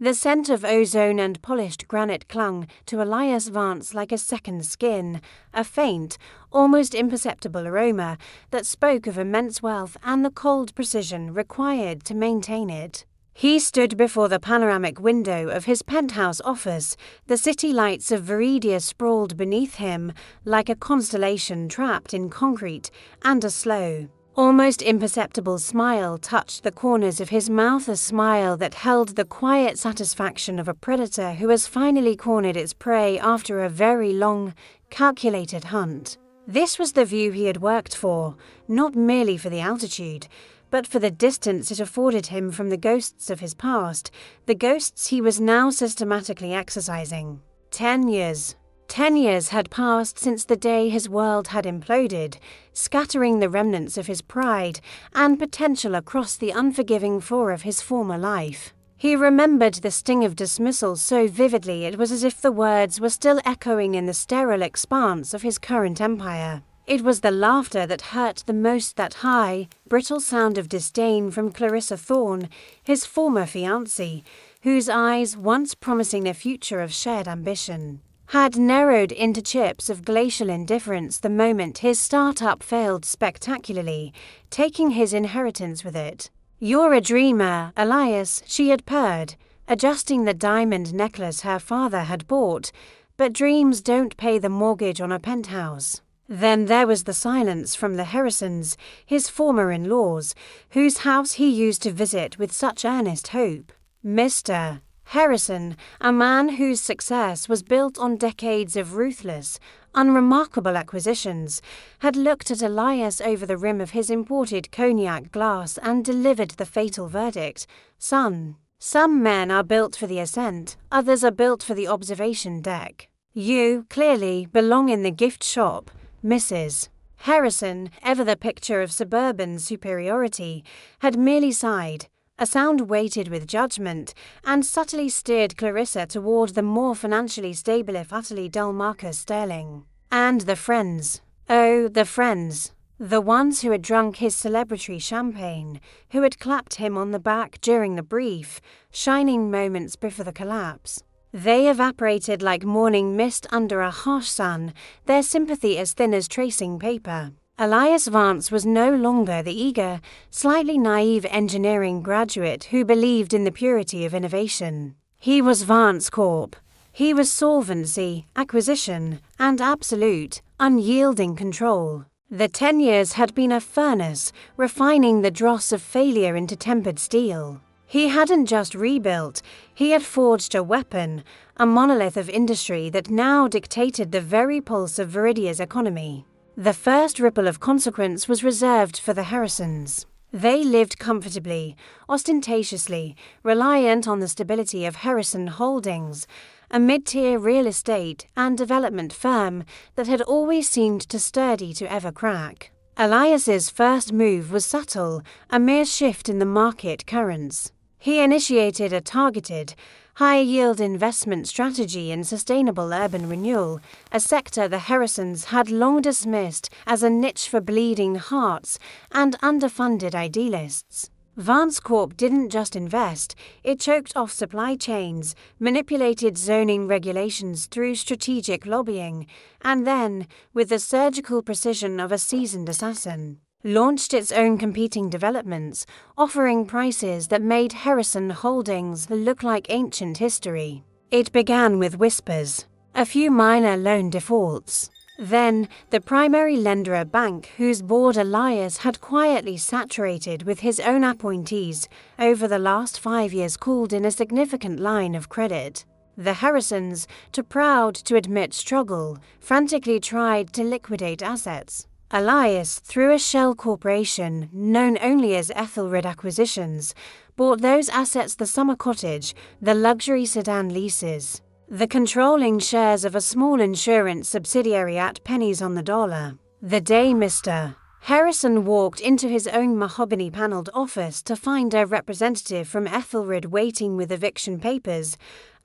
The scent of ozone and polished granite clung to Elias Vance like a second skin, a faint, almost imperceptible aroma that spoke of immense wealth and the cold precision required to maintain it. He stood before the panoramic window of his penthouse office, the city lights of Viridia sprawled beneath him like a constellation trapped in concrete, and a slow, almost imperceptible smile touched the corners of his mouth, a smile that held the quiet satisfaction of a predator who has finally cornered its prey after a very long, calculated hunt. This was the view he had worked for, not merely for the altitude, but for the distance it afforded him from the ghosts of his past, the ghosts he was now systematically exercising. 10 years. 10 years had passed since the day his world had imploded, scattering the remnants of his pride and potential across the unforgiving floor of his former life. He remembered the sting of dismissal so vividly it was as if the words were still echoing in the sterile expanse of his current empire. It was the laughter that hurt the most, that high, brittle sound of disdain from Clarissa Thorne, his former fiancée, whose eyes, once promising a future of shared ambition, had narrowed into chips of glacial indifference the moment his startup failed spectacularly, taking his inheritance with it. "You're a dreamer, Elias," she had purred, adjusting the diamond necklace her father had bought, "but dreams don't pay the mortgage on a penthouse." Then there was the silence from the Harrisons, his former in-laws, whose house he used to visit with such earnest hope. Mr. Harrison, a man whose success was built on decades of ruthless, unremarkable acquisitions, had looked at Elias over the rim of his imported cognac glass and delivered the fatal verdict: "Son, some men are built for the ascent, others are built for the observation deck. You, clearly, belong in the gift shop." Mrs. Harrison, ever the picture of suburban superiority, had merely sighed, a sound weighted with judgment, and subtly steered Clarissa toward the more financially stable if utterly dull Marcus Sterling. And the friends. Oh, the friends. The ones who had drunk his celebratory champagne, who had clapped him on the back during the brief, shining moments before the collapse. They evaporated like morning mist under a harsh sun, their sympathy as thin as tracing paper. Elias Vance was no longer the eager, slightly naive engineering graduate who believed in the purity of innovation. He was Vance Corp. He was solvency, acquisition, and absolute, unyielding control. The 10 years had been a furnace, refining the dross of failure into tempered steel. He hadn't just rebuilt, he had forged a weapon, a monolith of industry that now dictated the very pulse of Viridia's economy. The first ripple of consequence was reserved for the Harrisons. They lived comfortably, ostentatiously, reliant on the stability of Harrison Holdings, a mid-tier real estate and development firm that had always seemed too sturdy to ever crack. Elias's first move was subtle, a mere shift in the market currents. He initiated a targeted, high-yield investment strategy in sustainable urban renewal, a sector the Harrisons had long dismissed as a niche for bleeding hearts and underfunded idealists. Vance Corp didn't just invest, it choked off supply chains, manipulated zoning regulations through strategic lobbying, and then, with the surgical precision of a seasoned assassin, launched its own competing developments, offering prices that made Harrison Holdings look like ancient history. It began with whispers, a few minor loan defaults. Then, the primary lender, a bank whose board Elias had quietly saturated with his own appointees over the last 5 years, called in a significant line of credit. The Harrisons, too proud to admit struggle, frantically tried to liquidate assets. Elias, through a shell corporation known only as Ethelred Acquisitions, bought those assets: the summer cottage, the luxury sedan leases, the controlling shares of a small insurance subsidiary at pennies on the dollar. The day Mr. Harrison walked into his own mahogany-paneled office to find a representative from Ethelred waiting with eviction papers,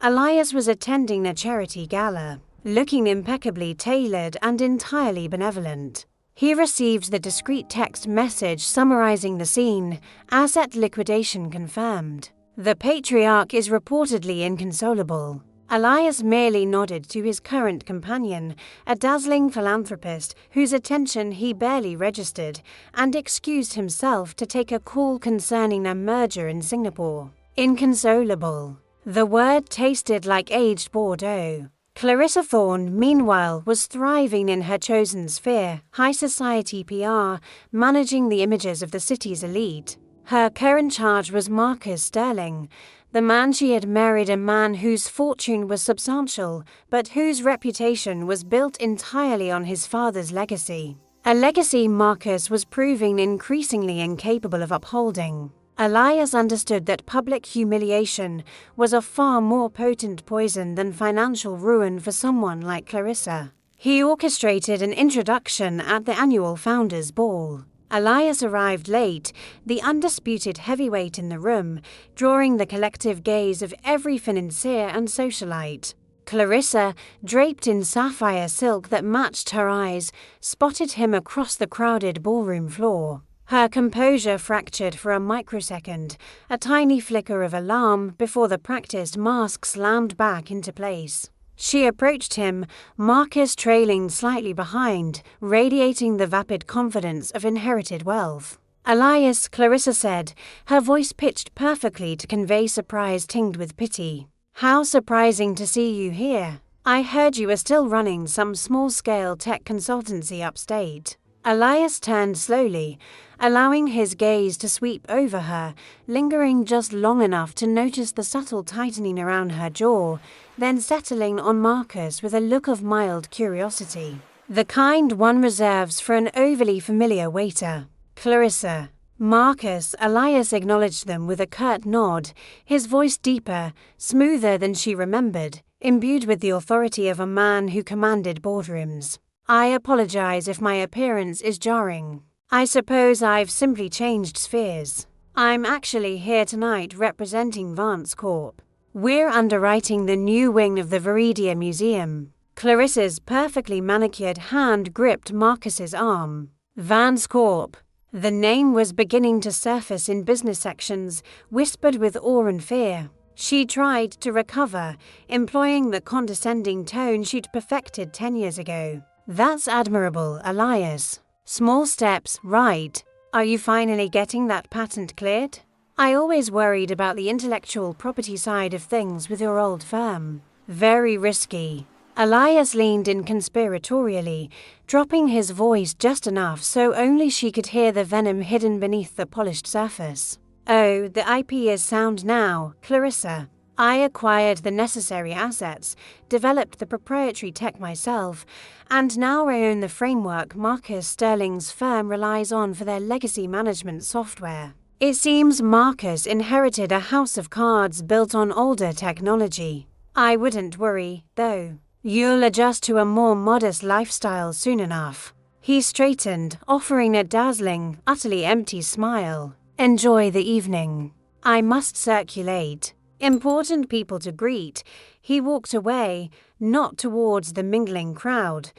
Elias was attending a charity gala, looking impeccably tailored and entirely benevolent. He received the discreet text message summarizing the scene: asset liquidation confirmed. The patriarch is reportedly inconsolable. Elias merely nodded to his current companion, a dazzling philanthropist whose attention he barely registered, and excused himself to take a call concerning a merger in Singapore. Inconsolable. The word tasted like aged Bordeaux. Clarissa Thorne, meanwhile, was thriving in her chosen sphere, high society PR, managing the images of the city's elite. Her current charge was Marcus Sterling, the man she had married, a man whose fortune was substantial, but whose reputation was built entirely on his father's legacy. A legacy Marcus was proving increasingly incapable of upholding. Elias understood that public humiliation was a far more potent poison than financial ruin for someone like Clarissa. He orchestrated an introduction at the annual Founders' Ball. Elias arrived late, the undisputed heavyweight in the room, drawing the collective gaze of every financier and socialite. Clarissa, draped in sapphire silk that matched her eyes, spotted him across the crowded ballroom floor. Her composure fractured for a microsecond, a tiny flicker of alarm before the practiced mask slammed back into place. She approached him, Marcus trailing slightly behind, radiating the vapid confidence of inherited wealth. "Elias," Clarissa said, her voice pitched perfectly to convey surprise tinged with pity. "How surprising to see you here. I heard you were still running some small-scale tech consultancy upstate." Elias turned slowly, allowing his gaze to sweep over her, lingering just long enough to notice the subtle tightening around her jaw, then settling on Marcus with a look of mild curiosity. The kind one reserves for an overly familiar waiter. "Clarissa." "Marcus." Elias acknowledged them with a curt nod, his voice deeper, smoother than she remembered, imbued with the authority of a man who commanded boardrooms. "I apologize if my appearance is jarring. I suppose I've simply changed spheres. I'm actually here tonight representing Vance Corp. We're underwriting the new wing of the Viridia Museum." Clarissa's perfectly manicured hand gripped Marcus's arm. Vance Corp. The name was beginning to surface in business sections, whispered with awe and fear. She tried to recover, employing the condescending tone she'd perfected 10 years ago. "That's admirable, Elias. Small steps, right. Are you finally getting that patent cleared? I always worried about the intellectual property side of things with your old firm. Very risky." Elias leaned in conspiratorially, dropping his voice just enough so only she could hear the venom hidden beneath the polished surface. "Oh, the IP is sound now, Clarissa. I acquired the necessary assets, developed the proprietary tech myself, and now I own the framework Marcus Sterling's firm relies on for their legacy management software. It seems Marcus inherited a house of cards built on older technology. I wouldn't worry, though. You'll adjust to a more modest lifestyle soon enough." He straightened, offering a dazzling, utterly empty smile. "Enjoy the evening. I must circulate. Important people to greet." He walked away, not towards the mingling crowd,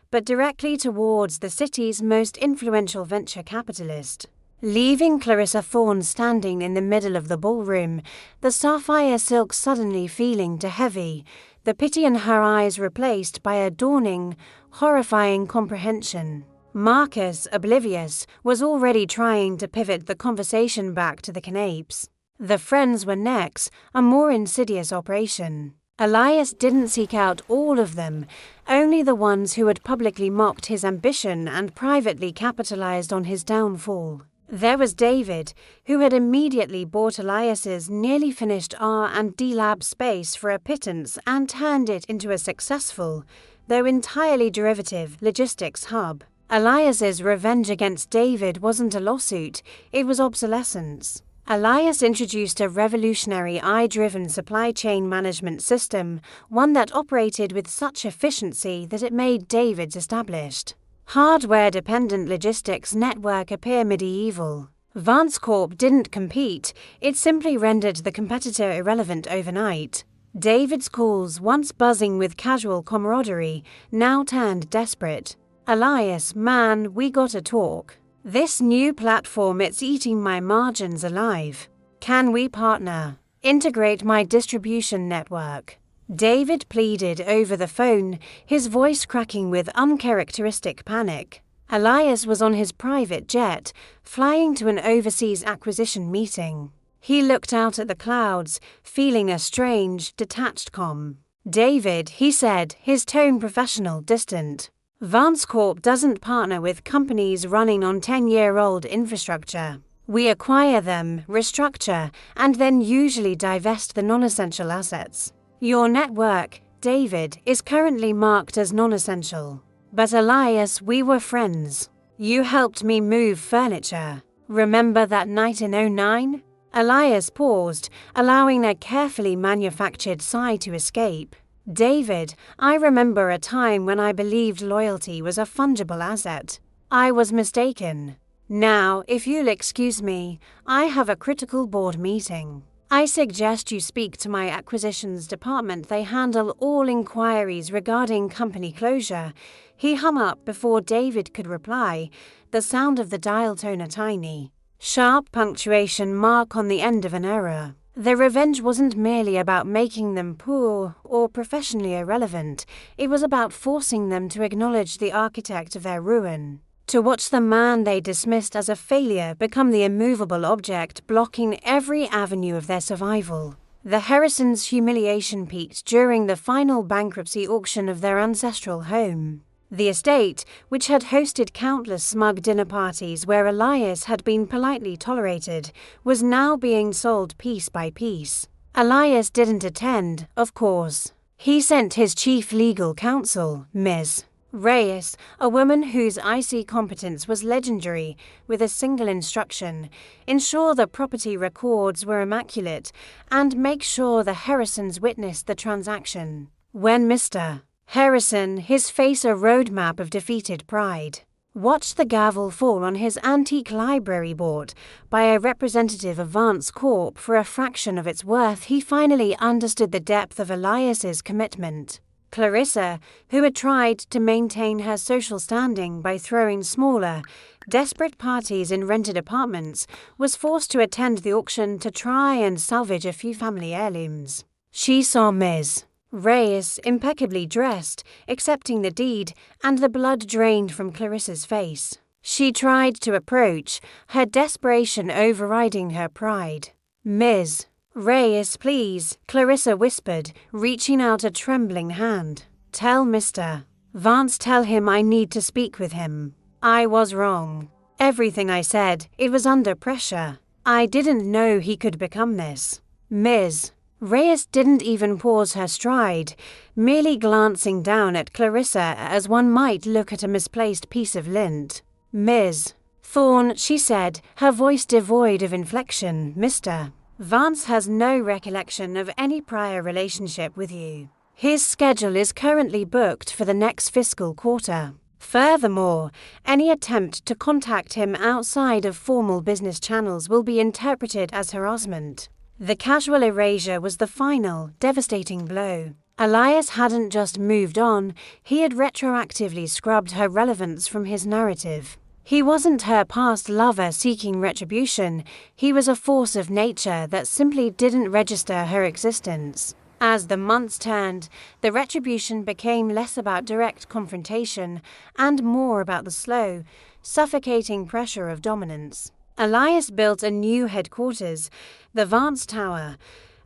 but directly towards the city's most influential venture capitalist. Leaving Clarissa Thorne standing in the middle of the ballroom, the sapphire silk suddenly feeling too heavy, the pity in her eyes replaced by a dawning, horrifying comprehension. Marcus, oblivious, was already trying to pivot the conversation back to the canapes. The friends were next, a more insidious operation. Elias didn't seek out all of them, only the ones who had publicly mocked his ambition and privately capitalized on his downfall. There was David, who had immediately bought Elias's nearly finished R&D lab space for a pittance and turned it into a successful, though entirely derivative, logistics hub. Elias's revenge against David wasn't a lawsuit, it was obsolescence. Elias introduced a revolutionary AI-driven supply chain management system, one that operated with such efficiency that it made David's established hardware-dependent logistics network appear medieval. Vance Corp didn't compete, it simply rendered the competitor irrelevant overnight. David's calls, once buzzing with casual camaraderie, now turned desperate. "Elias, man, we gotta talk. This new platform, it's eating my margins alive. Can we partner?" Integrate my distribution network. David pleaded over the phone, his voice cracking with uncharacteristic panic. Elias was on his private jet, flying to an overseas acquisition meeting. He looked out at the clouds, feeling a strange, detached calm. David, he said, his tone professional, distant. Vance Corp doesn't partner with companies running on 10-year-old infrastructure. We acquire them, restructure, and then usually divest the non-essential assets. Your network, David, is currently marked as non-essential. But Elias, we were friends. You helped me move furniture. Remember that night in 2009? Elias paused, allowing a carefully manufactured sigh to escape. David, I remember a time when I believed loyalty was a fungible asset. I was mistaken. Now, if you'll excuse me, I have a critical board meeting. I suggest you speak to my acquisitions department. They handle all inquiries regarding company closure. He hung up before David could reply, the sound of the dial tone a tiny, sharp punctuation mark on the end of an error. The revenge wasn't merely about making them poor or professionally irrelevant. It was about forcing them to acknowledge the architect of their ruin. To watch the man they dismissed as a failure become the immovable object blocking every avenue of their survival. The Harrisons' humiliation peaked during the final bankruptcy auction of their ancestral home. The estate, which had hosted countless smug dinner parties where Elias had been politely tolerated, was now being sold piece by piece. Elias didn't attend, of course. He sent his chief legal counsel, Ms. Reyes, a woman whose icy competence was legendary, with a single instruction: ensure the property records were immaculate and make sure the Harrisons witnessed the transaction. When Mr. Harrison, his face a roadmap of defeated pride, watched the gavel fall on his antique library bought by a representative of Vance Corp for a fraction of its worth, he finally understood the depth of Elias's commitment. Clarissa, who had tried to maintain her social standing by throwing smaller, desperate parties in rented apartments, was forced to attend the auction to try and salvage a few family heirlooms. She saw Ms. Reyes, impeccably dressed, accepting the deed, and the blood drained from Clarissa's face. She tried to approach, her desperation overriding her pride. Ms. Reyes, please, Clarissa whispered, reaching out a trembling hand. Tell Mr. Vance, tell him I need to speak with him. I was wrong. Everything I said, it was under pressure. I didn't know he could become this. Ms. Reyes didn't even pause her stride, merely glancing down at Clarissa as one might look at a misplaced piece of lint. Ms. Thorne, she said, her voice devoid of inflection, Mr. Vance has no recollection of any prior relationship with you. His schedule is currently booked for the next fiscal quarter. Furthermore, any attempt to contact him outside of formal business channels will be interpreted as harassment. The casual erasure was the final, devastating blow. Elias hadn't just moved on, he had retroactively scrubbed her relevance from his narrative. He wasn't her past lover seeking retribution, he was a force of nature that simply didn't register her existence. As the months turned, the retribution became less about direct confrontation and more about the slow, suffocating pressure of dominance. Elias built a new headquarters, the Vance Tower,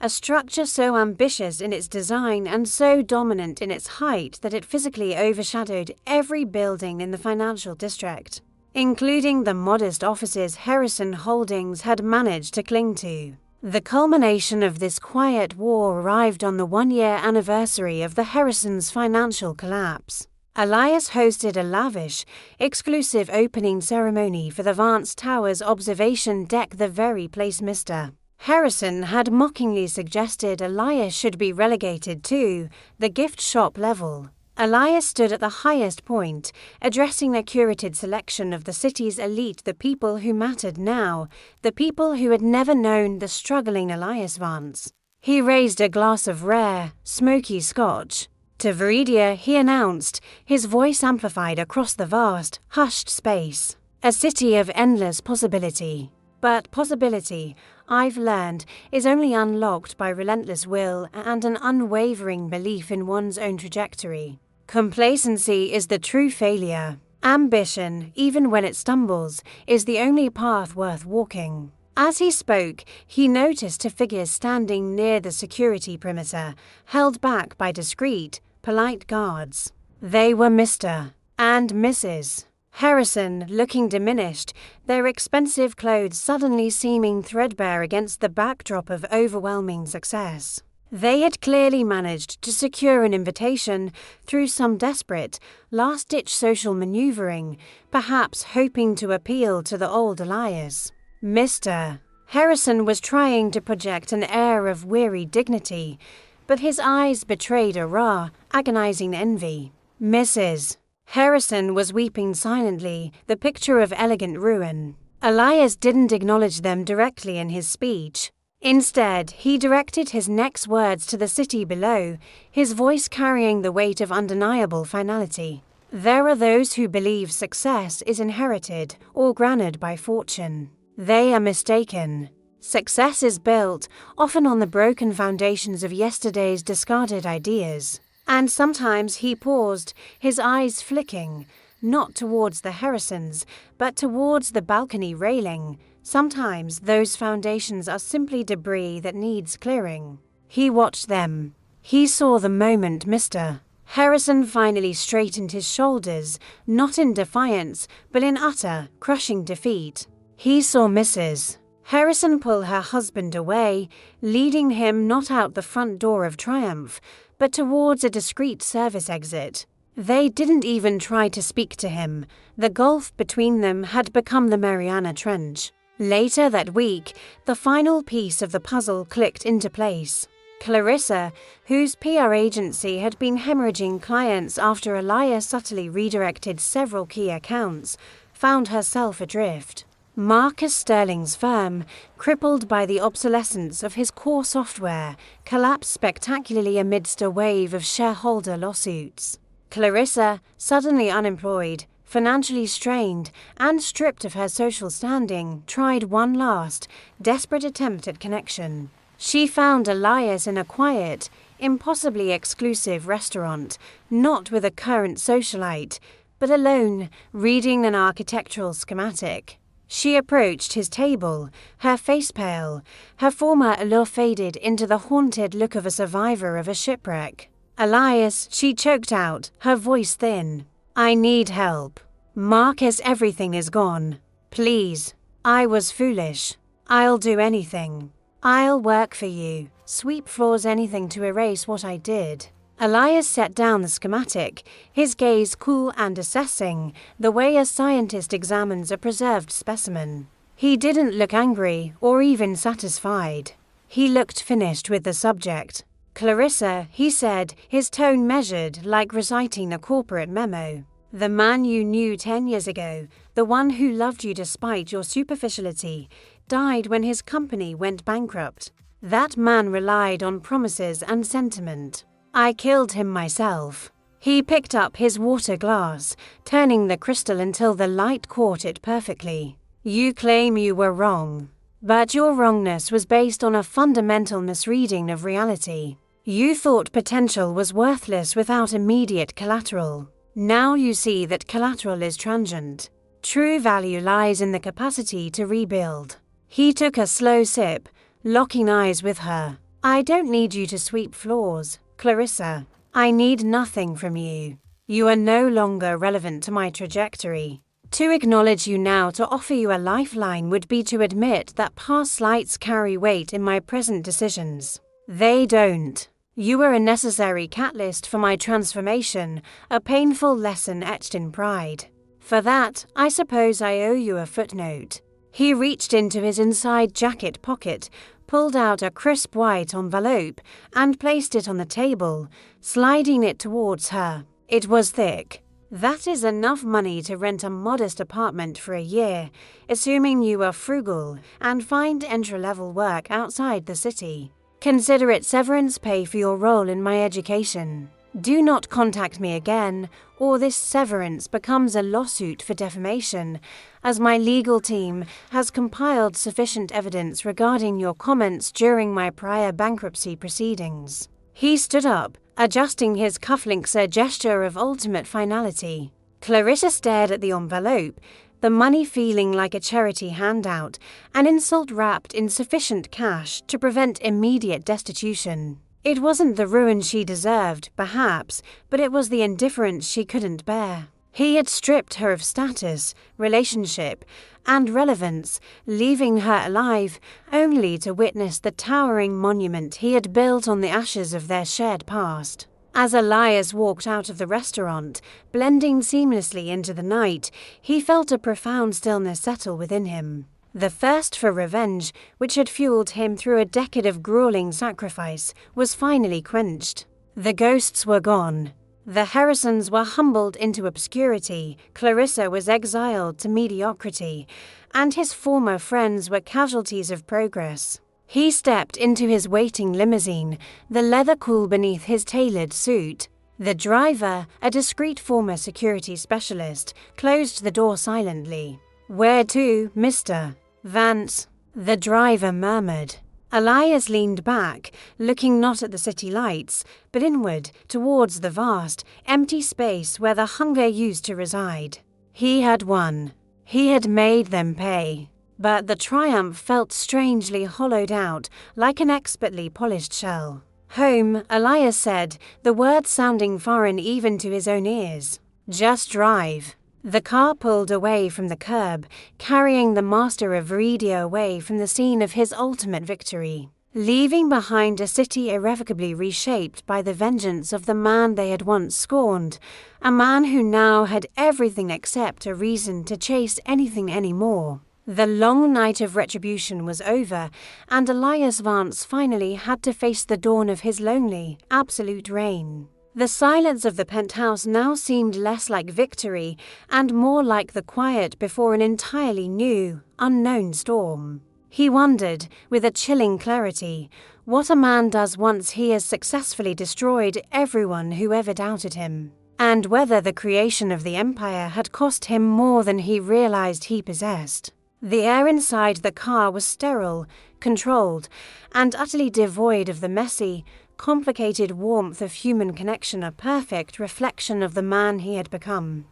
a structure so ambitious in its design and so dominant in its height that it physically overshadowed every building in the financial district, including the modest offices Harrison Holdings had managed to cling to. The culmination of this quiet war arrived on the one-year anniversary of the Harrisons' financial collapse. Elias hosted a lavish, exclusive opening ceremony for the Vance Tower's observation deck, the very place Mr. Harrison had mockingly suggested Elias should be relegated to, the gift shop level. Elias stood at the highest point, addressing the curated selection of the city's elite, the people who mattered now, the people who had never known the struggling Elias Vance. He raised a glass of rare, smoky scotch. To Viridia, he announced, his voice amplified across the vast, hushed space. A city of endless possibility. But possibility, I've learned, is only unlocked by relentless will and an unwavering belief in one's own trajectory. Complacency is the true failure. Ambition, even when it stumbles, is the only path worth walking. As he spoke, he noticed 2 figures standing near the security perimeter, held back by discreet, polite guards. They were Mr. and Mrs. Harrison, looking diminished, their expensive clothes suddenly seeming threadbare against the backdrop of overwhelming success. They had clearly managed to secure an invitation through some desperate, last-ditch social maneuvering, perhaps hoping to appeal to the old Elias. Mr. Harrison was trying to project an air of weary dignity, but his eyes betrayed a raw, agonizing envy. Mrs. Harrison was weeping silently, the picture of elegant ruin. Elias didn't acknowledge them directly in his speech. Instead, he directed his next words to the city below, his voice carrying the weight of undeniable finality. There are those who believe success is inherited or granted by fortune. They are mistaken. Success is built, often on the broken foundations of yesterday's discarded ideas. And sometimes he paused, his eyes flicking, not towards the Harrisons, but towards the balcony railing. Sometimes those foundations are simply debris that needs clearing. He watched them. He saw the moment Mr. Harrison finally straightened his shoulders, not in defiance, but in utter, crushing defeat. He saw Mrs. Harrison pull her husband away, leading him not out the front door of triumph, but towards a discreet service exit. They didn't even try to speak to him. The gulf between them had become the Mariana Trench. Later that week, the final piece of the puzzle clicked into place. Clarissa, whose PR agency had been hemorrhaging clients after Elias subtly redirected several key accounts, found herself adrift. Marcus Sterling's firm, crippled by the obsolescence of his core software, collapsed spectacularly amidst a wave of shareholder lawsuits. Clarissa, suddenly unemployed, financially strained, and stripped of her social standing, tried one last, desperate attempt at connection. She found Elias in a quiet, impossibly exclusive restaurant, not with a current socialite, but alone, reading an architectural schematic. She approached his table, her face pale, her former allure faded into the haunted look of a survivor of a shipwreck. Elias, she choked out, her voice thin. I need help. Marcus, everything is gone. Please. I was foolish. I'll do anything. I'll work for you. Sweep floors, anything to erase what I did. Elias set down the schematic, his gaze cool and assessing, the way a scientist examines a preserved specimen. He didn't look angry or even satisfied. He looked finished with the subject. Clarissa, he said, his tone measured like reciting a corporate memo. The man you knew 10 years ago, the one who loved you despite your superficiality, died when his company went bankrupt. That man relied on promises and sentiment. I killed him myself. He picked up his water glass, turning the crystal until the light caught it perfectly. You claim you were wrong, but your wrongness was based on a fundamental misreading of reality. You thought potential was worthless without immediate collateral. Now you see that collateral is transient. True value lies in the capacity to rebuild. He took a slow sip, locking eyes with her. I don't need you to sweep floors, Clarissa. I need nothing from you. You are no longer relevant to my trajectory. To acknowledge you now, to offer you a lifeline, would be to admit that past slights carry weight in my present decisions. They don't. You were a necessary catalyst for my transformation, a painful lesson etched in pride. For that, I suppose I owe you a footnote. He reached into his inside jacket pocket, pulled out a crisp white envelope, and placed it on the table, sliding it towards her. It was thick. That is enough money to rent a modest apartment for a year, assuming you are frugal and find entry-level work outside the city. Consider it severance pay for your role in my education. Do not contact me again, or this severance becomes a lawsuit for defamation, as my legal team has compiled sufficient evidence regarding your comments during my prior bankruptcy proceedings." He stood up, adjusting his cufflinks, a gesture of ultimate finality. Clarissa stared at the envelope, the money feeling like a charity handout, an insult wrapped in sufficient cash to prevent immediate destitution. It wasn't the ruin she deserved, perhaps, but it was the indifference she couldn't bear. He had stripped her of status, relationship, and relevance, leaving her alive, only to witness the towering monument he had built on the ashes of their shared past. As Elias walked out of the restaurant, blending seamlessly into the night, he felt a profound stillness settle within him. The thirst for revenge, which had fueled him through a decade of grueling sacrifice, was finally quenched. The ghosts were gone. The Harrisons were humbled into obscurity, Clarissa was exiled to mediocrity, and his former friends were casualties of progress. He stepped into his waiting limousine, the leather cool beneath his tailored suit. The driver, a discreet former security specialist, closed the door silently. "Where to, Mr. Vance?" the driver murmured. Elias leaned back, looking not at the city lights, but inward, towards the vast, empty space where the hunger used to reside. He had won. He had made them pay. But the triumph felt strangely hollowed out, like an expertly polished shell. "Home," Elias said, the words sounding foreign even to his own ears. "Just drive." The car pulled away from the curb, carrying the master of Viridia away from the scene of his ultimate victory, leaving behind a city irrevocably reshaped by the vengeance of the man they had once scorned, a man who now had everything except a reason to chase anything anymore. The long night of retribution was over, and Elias Vance finally had to face the dawn of his lonely, absolute reign. The silence of the penthouse now seemed less like victory and more like the quiet before an entirely new, unknown storm. He wondered, with a chilling clarity, what a man does once he has successfully destroyed everyone who ever doubted him, and whether the creation of the empire had cost him more than he realized he possessed. The air inside the car was sterile, controlled, and utterly devoid of the messy, complicated warmth of human connection, a perfect reflection of the man he had become.